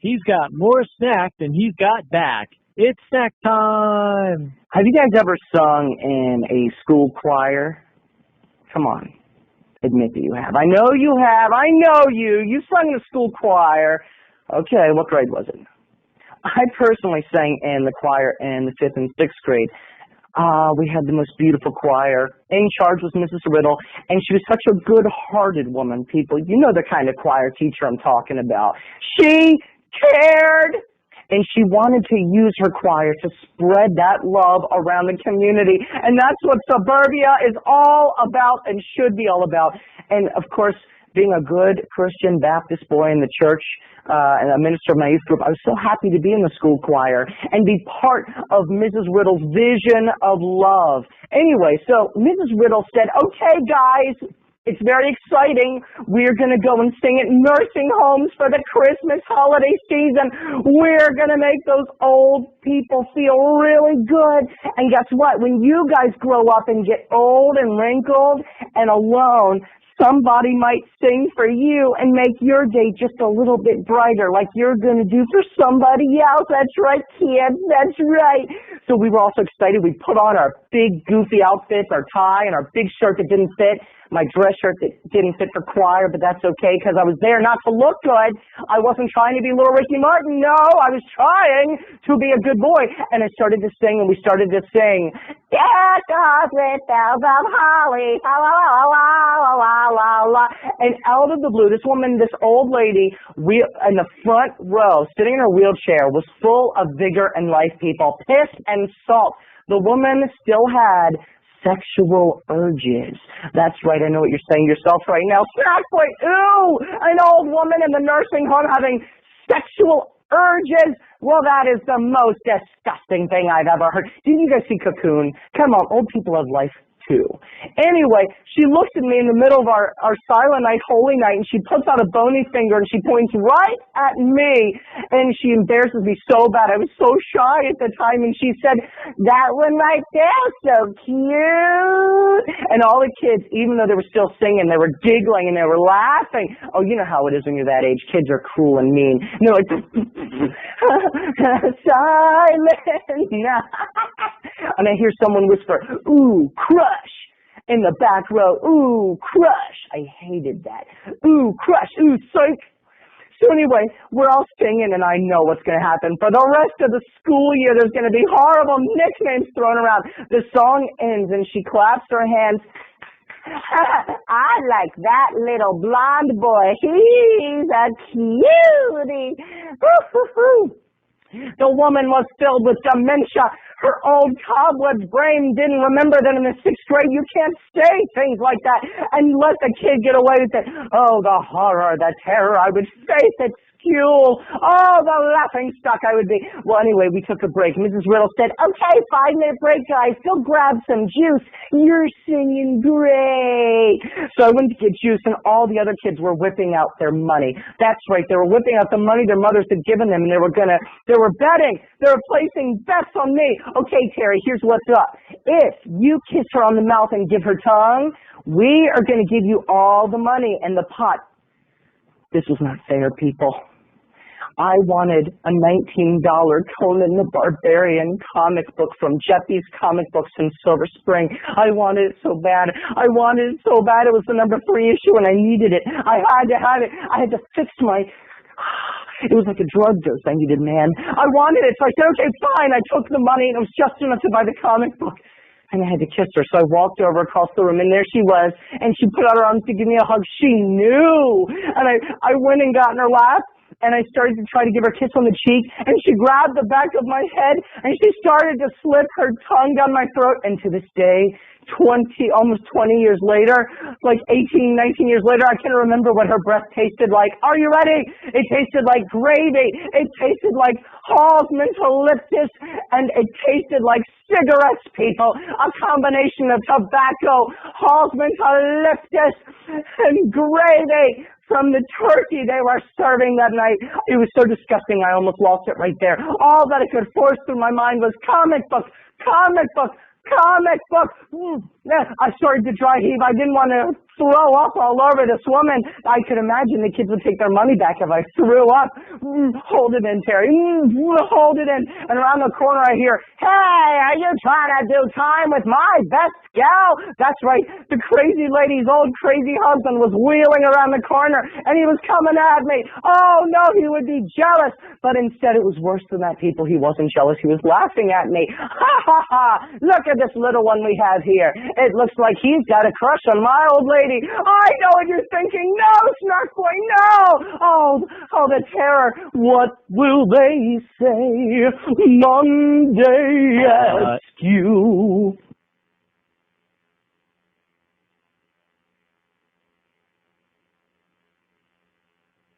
He's got more snack than he's got back. It's snack time. Have you guys ever sung in a school choir? Come on. Admit that you have. I know you have. I know you. You sung in a school choir. Okay, what grade was it? I personally sang in the choir in the 5th and 6th grade. We had the most beautiful choir. In charge was Mrs. Riddle, and she was such a good-hearted woman, people. You know the kind of choir teacher I'm talking about. She cared, and she wanted to use her choir to spread that love around the community. And that's what suburbia is all about and should be all about. And, of course, being a good Christian Baptist boy in the church and a minister of my youth group, I was so happy to be in the school choir and be part of Mrs. Riddle's vision of love. Anyway, so Mrs. Riddle said, okay, guys, it's very exciting. We're going to go and sing at nursing homes for the Christmas holiday season. We're going to make those old people feel really good. And guess what? When you guys grow up and get old and wrinkled and alone, somebody might sing for you and make your day just a little bit brighter, like you're going to do for somebody else. That's right, kids. That's right. So we were also excited. We put on our big, goofy outfits, our tie, and our big shirt that didn't fit, my dress shirt that didn't fit for choir, but that's okay because I was there not to look good. I wasn't trying to be little Ricky Martin. No, I was trying to be a good boy. And I started to sing, and we started to sing, "Deck us with bells of holly, la la la la la la la." And out of the blue, this woman, this old lady, in the front row, sitting in her wheelchair, was full of vigor and life, people. Piss and salt. The woman still had sexual urges. That's right, I know what you're saying yourself right now. Snackboy, ooh, an old woman in the nursing home having sexual urges. Well, that is the most disgusting thing I've ever heard. Didn't you guys see Cocoon? Come on, old people have life too. Anyway, she looks at me in the middle of our silent night, holy night, and she puts out a bony finger and she points right at me, and she embarrasses me so bad. I was so shy at the time, and she said, "That one right there, so cute." And all the kids, even though they were still singing, they were giggling and they were laughing. Oh, you know how it is when you're that age. Kids are cruel and mean. And they're like, silent. And I hear someone whisper, "Ooh, crush." In the back row, "Ooh, crush." I hated that. "Ooh, crush." "Ooh, psych." So anyway, we're all singing, and I know what's going to happen. For the rest of the school year, there's going to be horrible nicknames thrown around. The song ends, and she claps her hands. "I like that little blonde boy. He's a cutie." The woman was filled with dementia. Her old cobweb brain didn't remember that in the 6th grade you can't say things like that and let the kid get away with it. Oh, the horror, the terror I would face at school. Oh, the laughing stock I would be. Well, anyway, we took a break. Mrs. Riddle said, "Okay, 5-minute break, guys. Go grab some juice. You're singing great." So I went to get juice, and all the other kids were whipping out their money. That's right. They were whipping out the money their mothers had given them, and they were betting. They were placing bets on me. "Okay, Terry, here's what's up. If you kiss her on the mouth and give her tongue, we are going to give you all the money in the pot." This was not fair, people. I wanted a $19 Conan the Barbarian comic book from Jeffy's Comic Books in Silver Spring. I wanted it so bad. I wanted it so bad. It was the number 3 issue, and I needed it. I had to have it. I had to fix my... It was like a drug dose I needed, man. I wanted it, so I said, "Okay, fine." I took the money, and it was just enough to buy the comic book. And I had to kiss her, so I walked over across the room, and there she was, and she put out her arms to give me a hug. She knew. And I went and got in her lap, and I started to try to give her a kiss on the cheek, and she grabbed the back of my head, and she started to slip her tongue down my throat. And to this day, almost 20 years later, like 18, 19 years later, I can remember what her breath tasted like. Are you ready? It tasted like gravy. It tasted like Hall's Mentholyptus, and it tasted like cigarettes, people. A combination of tobacco, Hall's Mentholyptus, and gravy from the turkey they were serving that night. It was so disgusting, I almost lost it right there. All that I could force through my mind was comic book, comic book, comic book. I started to dry heave. I didn't want to throw up all over this woman. I could imagine the kids would take their money back if I threw up. Hold it in, Terry. Hold it in. And around the corner I hear, "Hey, are you trying to do time with my best gal?" That's right. The crazy lady's old crazy husband was wheeling around the corner, and he was coming at me. Oh, no, he would be jealous. But instead, it was worse than that, people. He wasn't jealous. He was laughing at me. Ha, ha, ha. Look at this little one we have here. It looks like he's got a crush on my old lady. I know what you're thinking. No, Snackboy, no. Oh, the terror. What will they say Monday? Ask you.